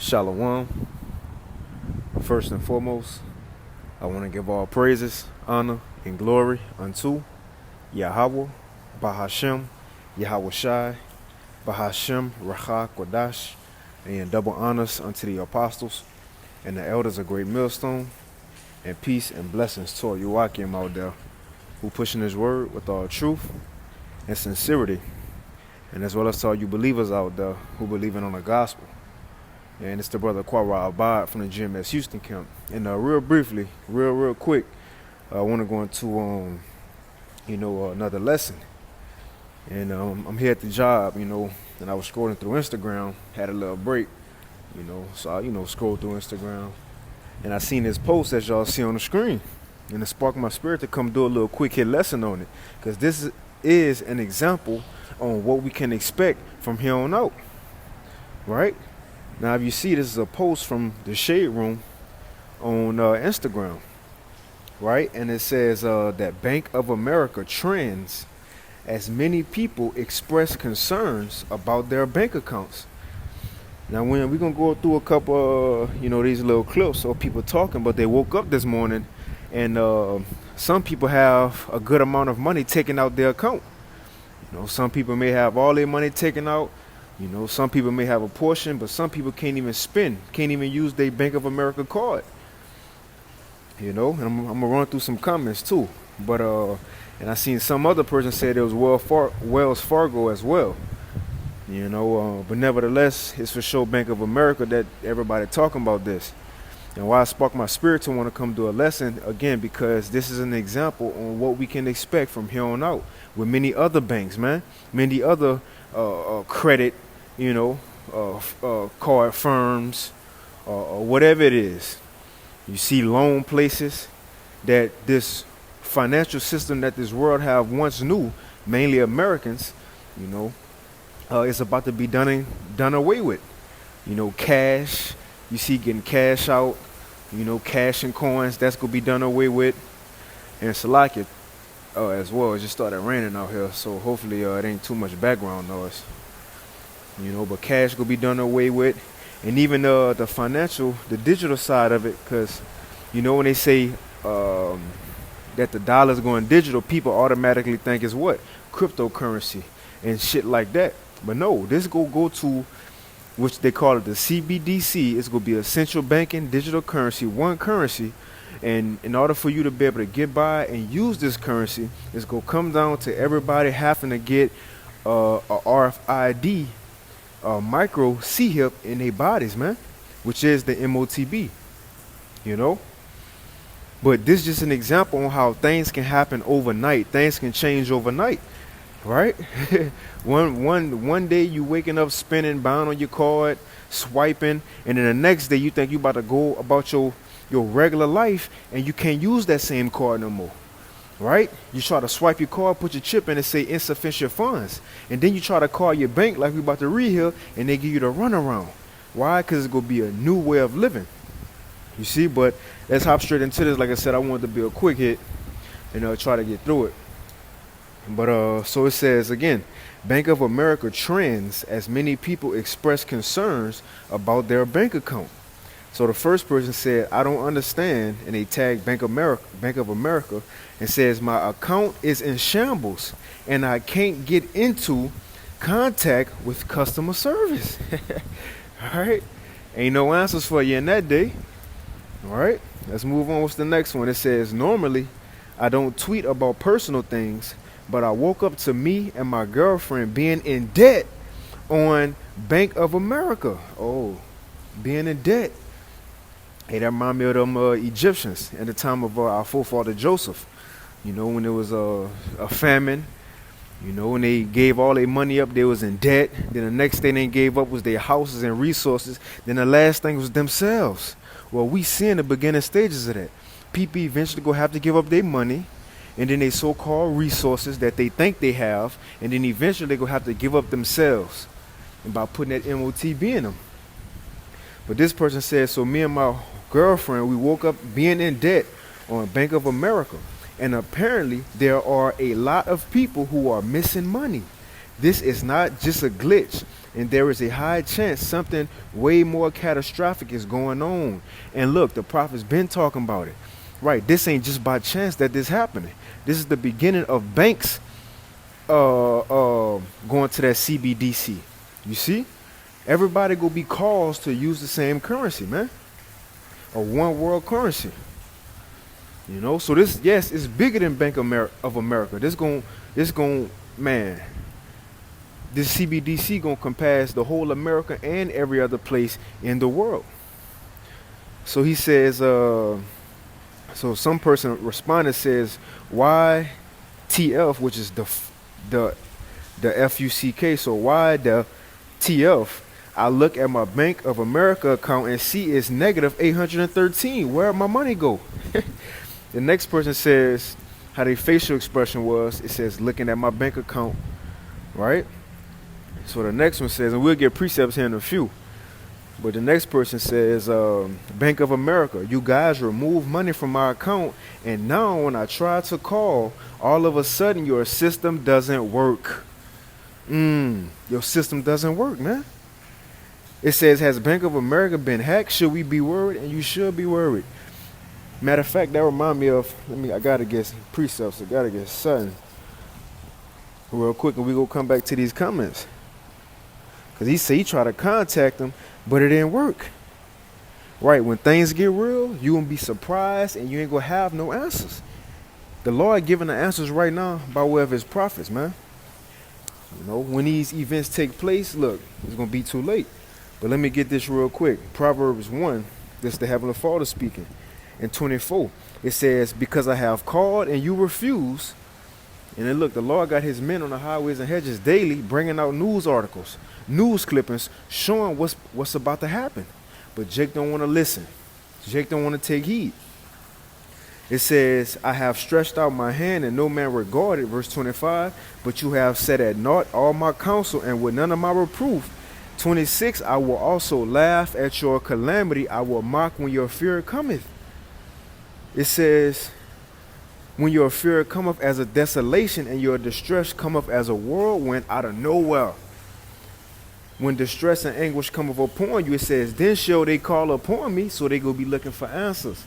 Shalom. First and foremost, I want to give all praises, honor, and glory unto Yahweh, Bahashem, Yahweh Shai, Bahashem, Racha, Kodash, and double honors unto the apostles and the elders of Great Millstone, and peace and blessings to all Yoakim out there who pushing his word with all truth and sincerity, and as well as to all you believers out there who believing on the gospel. And it's the brother Quara Abad from the GMS Houston camp. And real briefly, real quick, I want to go into another lesson. And I'm here at the job, and I was scrolling through Instagram, had a little break, so I scrolled through Instagram, and I seen this post that y'all see on the screen, and it sparked my spirit to come do a little quick hit lesson on it, because this is an example on what we can expect from here on out, right? Now, if you see, this is a post from the Shade Room on Instagram, right? And it says that Bank of America trends as many people express concerns about their bank accounts. Now, we're going to go through a couple, these little clips of people talking, but they woke up this morning and some people have a good amount of money taken out their account. Some people may have all their money taken out. Some people may have a portion, but some people can't even spend, can't even use their Bank of America card. And I'm gonna run through some comments too. But and I seen some other person say there was Wells Fargo as well. But nevertheless, it's for sure Bank of America that everybody talking about this. And why I sparked my spirit to want to come do a lesson again, because this is an example on what we can expect from here on out with many other banks, man, many other credit. Card firms, or whatever it is. You see loan places that this financial system that this world have once knew, mainly Americans, it's about to be done away with. Cash, you see getting cash out, cash and coins, that's going to be done away with. And Salakia as well, it just started raining out here, so hopefully it ain't too much background noise. But cash will be done away with. And even the financial, the digital side of it, because, when they say that the dollar's going digital, people automatically think it's what? Cryptocurrency and shit like that. But no, this go to, which they call it the CBDC. It's going to be a central banking digital currency, one currency. And in order for you to be able to get by and use this currency, it's going to come down to everybody having to get a RFID micro C-hip in their bodies, man, which is the MOTB, But this is just an example on how things can happen overnight. Things can change overnight, right? one day you waking up spending, bound on your card, swiping, and then the next day you think you about to go about your regular life and you can't use that same card no more. Right? You try to swipe your card, put your chip in and say insufficient funds. And then you try to call your bank like we about to read here and they give you the runaround. Why? Because it's going to be a new way of living. You see, but let's hop straight into this. Like I said, I wanted to be a quick hit and try to get through it. But so it says again, Bank of America trends as many people express concerns about their bank account. So the first person said, I don't understand, and they tagged Bank of America, and says, my account is in shambles, and I can't get into contact with customer service. All right? Ain't no answers for you in that day. All right? Let's move on. What's the next one? It says, normally, I don't tweet about personal things, but I woke up to me and my girlfriend being in debt on Bank of America. Oh, being in debt. Hey, that reminds me of them Egyptians at the time of our forefather Joseph. When there was a famine, when they gave all their money up, they was in debt. Then the next thing they gave up was their houses and resources. Then the last thing was themselves. Well, we see in the beginning stages of that. People eventually go have to give up their money and then they so-called resources that they think they have. And then eventually they go have to give up themselves and by putting that MOTB in them. But this person said, so me and my girlfriend, we woke up being in debt on Bank of America. And apparently there are a lot of people who are missing money. This is not just a glitch. and there is a high chance something way more catastrophic is going on. And look, the prophet's been talking about it. Right, this ain't just by chance that this happening. This is the beginning of banks going to that CBDC. You see? Everybody gonna be caused to use the same currency, man. A one world currency. You know, so this, yes, it's bigger than Bank of America. Man, this CBDC gonna compass the whole America and every other place in the world. So he says, so some person responded says, why TF, which is the FUCK. So why the TF? I look at my Bank of America account and see it's negative 813. Where'd my money go? The next person says how their facial expression was. It says looking at my bank account, right? So the next one says, and we'll get precepts here in a few, but the next person says, Bank of America, you guys remove money from my account, and now when I try to call, all of a sudden your system doesn't work. Your system doesn't work, man. It says, has Bank of America been hacked? Should we be worried? And you should be worried. Matter of fact, that remind me of, I gotta get precepts, I gotta get something real quick, and we gonna come back to these comments. Cause he said he tried to contact them, but it didn't work. Right, when things get real, you gonna be surprised and you ain't gonna have no answers. The Lord giving the answers right now by way of his prophets, man. You know, when these events take place, look, it's gonna be too late. But let me get this real quick. Proverbs 1, this is the Heavenly Father speaking. In 24, it says, because I have called and you refuse. And then look, the Lord got his men on the highways and hedges daily bringing out news articles, news clippings, showing what's about to happen. But Jake don't want to listen. Jake don't want to take heed. It says, I have stretched out my hand and no man regarded, verse 25, but you have set at naught all my counsel and with none of my reproof. 26, I will also laugh at your calamity. I will mock when your fear cometh. It says, when your fear cometh as a desolation and your distress cometh as a whirlwind out of nowhere. When distress and anguish cometh upon you, it says, then shall they call upon me, so they go be looking for answers.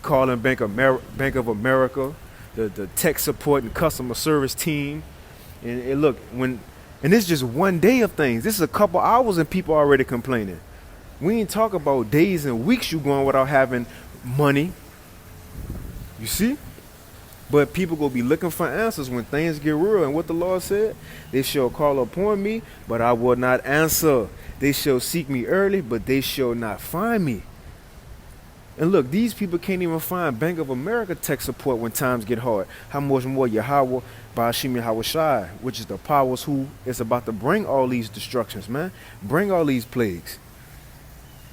Calling Bank of America, the tech support and customer service team. And look, and this is just one day of things. This is a couple hours and people already complaining. We ain't talk about days and weeks you going without having money. You see? But people go be looking for answers when things get real. And what the Lord said, they shall call upon me, but I will not answer. They shall seek me early, but they shall not find me. And look, these people can't even find Bank of America tech support when times get hard. How much more Yahweh, Ba'ashim Yahweh Shai, which is the powers who is about to bring all these destructions, man. Bring all these plagues.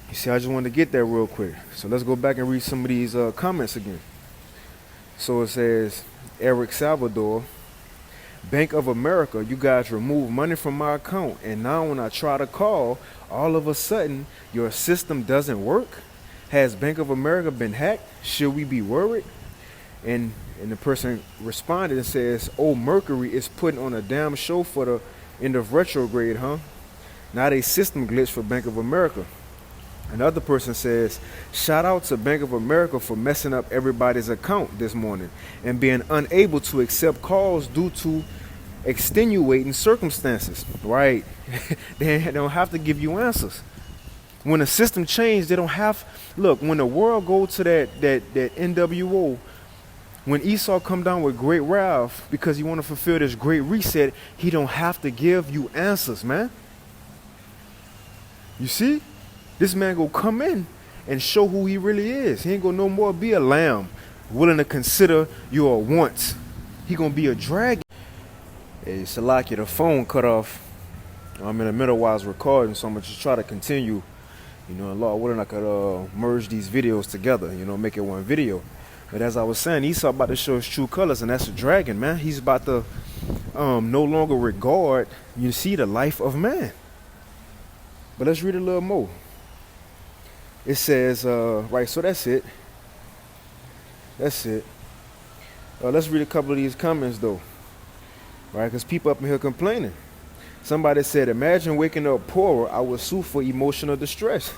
You see, I just wanted to get there real quick. So let's go back and read some of these comments again. So it says, Eric Salvador, Bank of America, you guys remove money from my account. And now when I try to call, all of a sudden, your system doesn't work. Has Bank of America been hacked? Should we be worried? And the person responded and says, oh, Mercury is putting on a damn show for the end of retrograde, huh? Not a system glitch for Bank of America. Another person says, shout out to Bank of America for messing up everybody's account this morning and being unable to accept calls due to extenuating circumstances. Right. They don't have to give you answers. When the system changed, they don't have, look, when the world go to that NWO, when Esau come down with great wrath because he want to fulfill this great reset, he don't have to give you answers, man. You see? This man go come in and show who he really is. He ain't gonna no more be a lamb willing to consider your wants. He gonna be a dragon. Hey, Salaki, the phone cut off. I'm in the middle while I was recording, so I'm gonna just try to continue. You know, Lord willing, I could merge these videos together, you know, make it one video. But as I was saying, Esau about to show his true colors, and that's a dragon, man. He's about to no longer regard, you see, the life of man. But let's read a little more. It says, right, so that's it. That's it. Let's read a couple of these comments, though. Right, because people up in here complaining. Somebody said, imagine waking up poorer. I would sue for emotional distress.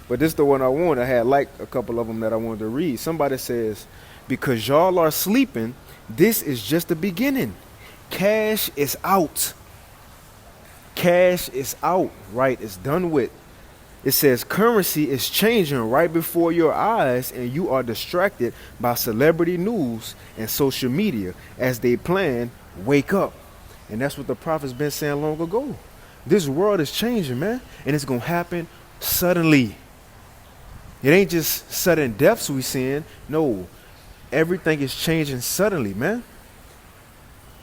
But this is the one I want. I had like a couple of them that I wanted to read. Somebody says, because y'all are sleeping, this is just the beginning. Cash is out. Cash is out, right? It's done with. It says currency is changing right before your eyes, and you are distracted by celebrity news and social media as they plan, wake up. And that's what the prophet's been saying long ago. This world is changing, man, and it's going to happen suddenly. It ain't just sudden deaths we seeing. No, everything is changing suddenly, man.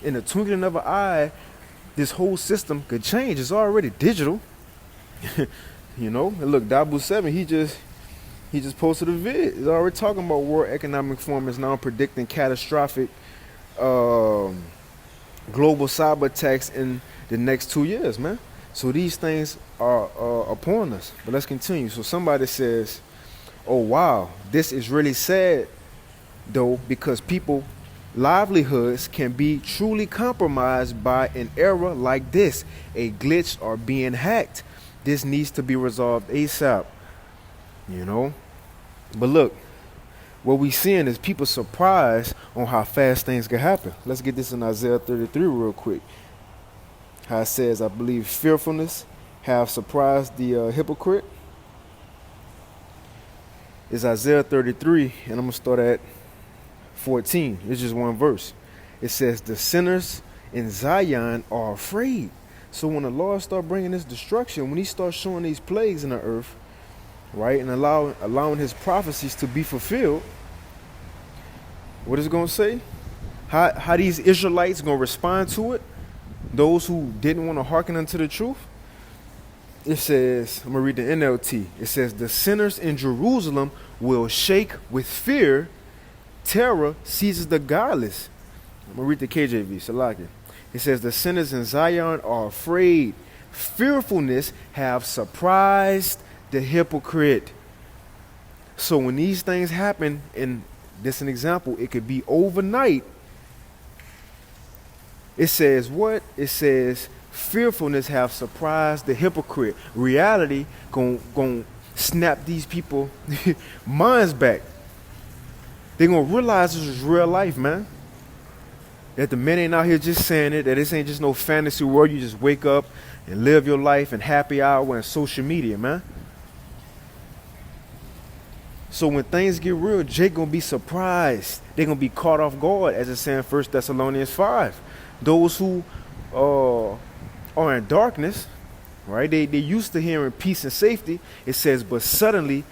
In the twinkling of an eye, this whole system could change. It's already digital. You know, and look, Dabu 7, he just posted a vid. He's already talking about World Economic Forum is now predicting catastrophic global cyber attacks in the next 2 years, man. So these things are upon us. But let's continue. So somebody says, oh, wow, this is really sad, though, because people livelihoods can be truly compromised by an era like this, a glitch or being hacked. This needs to be resolved ASAP, you know. But look, what we seeing is people surprised on how fast things can happen. Let's get this in Isaiah 33 real quick. How it says, I believe fearfulness have surprised the hypocrite. It's Isaiah 33, and I'm going to start at 14. It's just one verse. It says, the sinners in Zion are afraid. So when the Lord start bringing this destruction, when he starts showing these plagues in the earth, right, and allowing his prophecies to be fulfilled, what is it going to say? How these Israelites going to respond to it? Those who didn't want to hearken unto the truth? It says, I'm going to read the NLT. It says, the sinners in Jerusalem will shake with fear. Terror seizes the godless. I'm going to read the KJV, Salaki. It says, the sinners in Zion are afraid. Fearfulness have surprised the hypocrite. So when these things happen, and this is an example, it could be overnight. It says what? It says, fearfulness have surprised the hypocrite. Reality gon' snap these people minds back. They're going to realize this is real life, man. That the men ain't out here just saying it, that this ain't just no fantasy world. You just wake up and live your life and happy hour and social media, man. So when things get real, Jake gonna be surprised. They're gonna be caught off guard, as it's saying in 1 Thessalonians 5. Those who are in darkness, right? They used to hearing peace and safety. It says, but suddenly,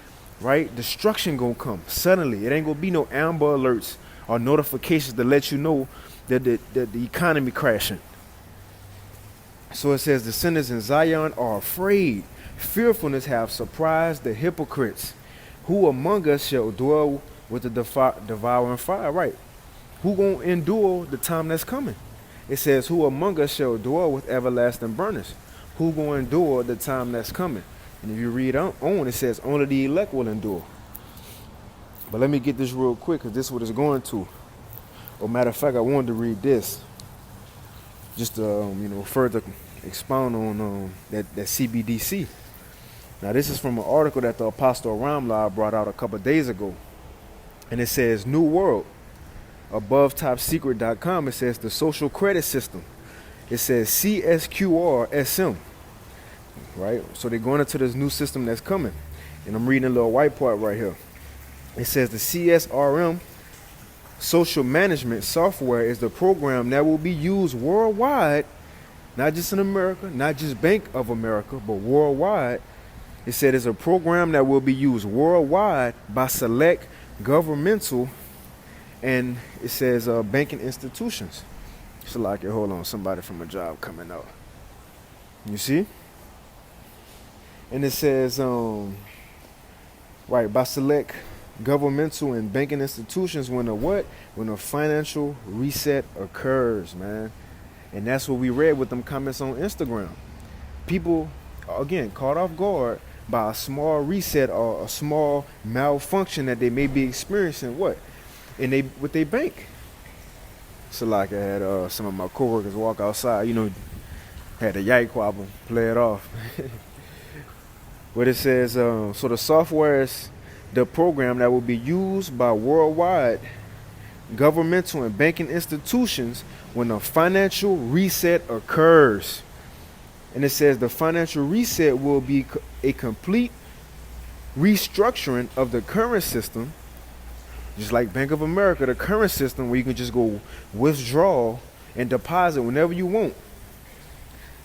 right, destruction gonna come. Suddenly. It ain't gonna be no amber alerts or notifications to let you know that the economy crashing. So it says the sinners in Zion are afraid. Fearfulness have surprised the hypocrites. Who among us shall dwell with the devouring fire? Right. Who gonna endure the time that's coming? It says, who among us shall dwell with everlasting burners? Who gonna endure the time that's coming? And if you read on, it says only the elect will endure. But let me get this real quick, because this is what it's going to. Or matter of fact, I wanted to read this just to further expound on that CBDC. Now this is from an article that the Apostle Ramla brought out a couple of days ago, and it says New World above topsecret.com. It says the social credit system. It says CSQR-SM, right? So they're going into this new system that's coming, and I'm reading a little white part right here. It says the CSRM social management software is the program that will be used worldwide, not just in America, not just Bank of America, but worldwide. It said it's a program that will be used worldwide by select governmental and it says banking institutions. So like, hold on, somebody from a job coming out. You see? And it says, right, by select governmental and banking institutions when a financial reset occurs, man. And that's what we read with them comments on Instagram. People, again, caught off guard by a small reset or a small malfunction that they may be experiencing with their bank. So like I had some of my coworkers walk outside, Had the Yike Quabble play it off. But it says, so the software is the program that will be used by worldwide governmental and banking institutions when a financial reset occurs. And it says the financial reset will be a complete restructuring of the current system, just like Bank of America, the current system where you can just go withdraw and deposit whenever you want.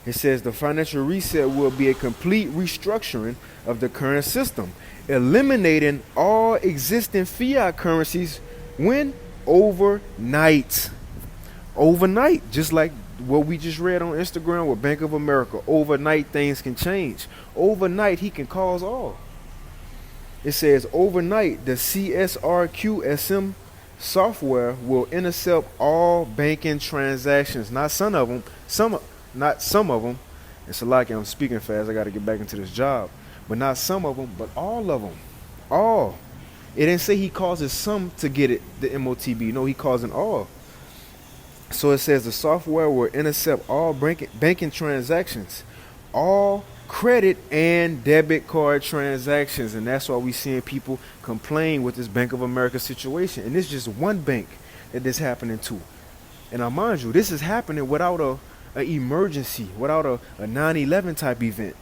It says the financial reset will be a complete restructuring of the current system, eliminating all existing fiat currencies when overnight. Overnight, just like what we just read on Instagram with Bank of America. Overnight, things can change. Overnight, he can cause all. It says overnight, the CSRQSM software will intercept all banking transactions. Not some of them. Not some of them. It's a lot. I'm speaking fast. I got to get back into this job. But not some of them, but all of them. All. It didn't say he causes some to get it, the MOTB. No, he causing all. So it says the software will intercept all banking transactions, all credit and debit card transactions. And that's why we seeing people complain with this Bank of America situation. And it's just one bank that this happening to. And now, mind you, this is happening without an emergency, without a 9/11 type event.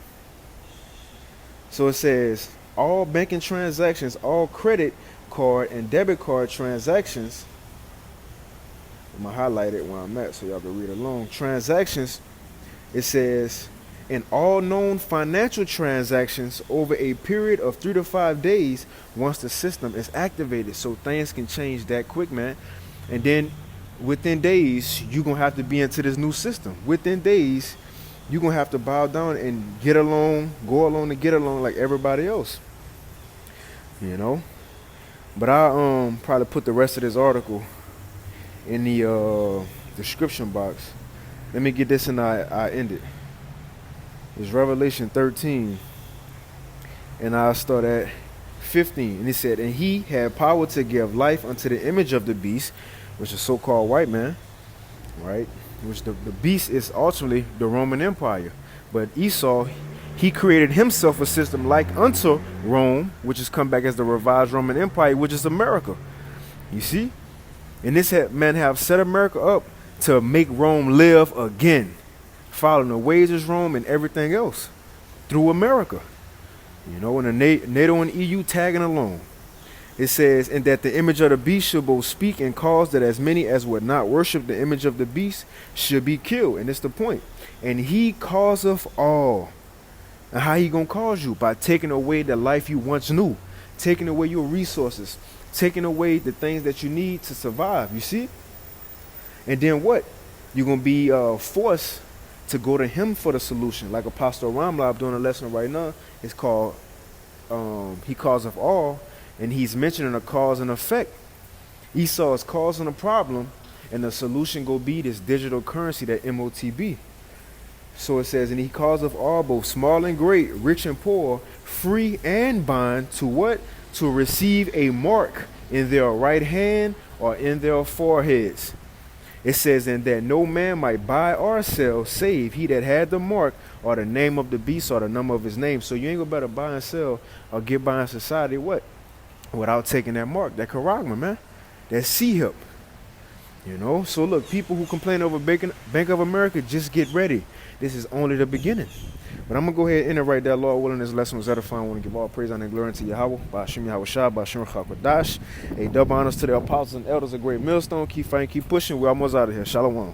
So it says all banking transactions, all credit card and debit card transactions. I'm going to highlight it where I'm at so y'all can read along. Transactions, it says, in all known financial transactions over a period of 3 to 5 days once the system is activated. So things can change that quick, man. And then within days, you're going to have to be into this new system. Within days, you're going to have to bow down and get along, go along and get along like everybody else. You know? But I probably put the rest of this article in the description box. Let me get this and I end it. It's Revelation 13. And I'll start at 15. And it said, and he had power to give life unto the image of the beast, which is so-called white man, right? Which the beast is ultimately the Roman Empire. But Esau, he created himself a system like unto Rome, which has come back as the revised Roman Empire, which is America. You see? And this man have set America up to make Rome live again, following the ways of Rome and everything else through America. You know, and the NATO and EU tagging along. It says, and that the image of the beast should both speak and cause that as many as would not worship the image of the beast should be killed. And it's the point. And he causeth all. And how he gonna cause you? By taking away the life you once knew, taking away your resources, taking away the things that you need to survive. You see? And then what? You're gonna be forced to go to him for the solution. Like Apostle Ramlab doing a lesson right now. It's called He Causeth All. And he's mentioning a cause and effect. Esau is causing a problem, and the solution go be this digital currency, that MOTB. So it says, and he causeth all, both small and great, rich and poor, free and bond, to what? To receive a mark in their right hand or in their foreheads. It says, and that no man might buy or sell, save he that had the mark or the name of the beast or the number of his name. So you ain't gonna better buy and sell or get by in society what? Without taking that mark, that charagma, man, that C-hip. You know, so look, people who complain over Bank of America, just get ready. This is only the beginning. But I'm going to go ahead and end it right there. Lord willing, this lesson was edifying. I want to give all praise and glory unto Yahweh, Ba'ashim Yahweh Shah, Ba'ashim Chakadash. A double honors to the apostles and elders, a great millstone. Keep fighting, keep pushing. We're almost out of here. Shalom.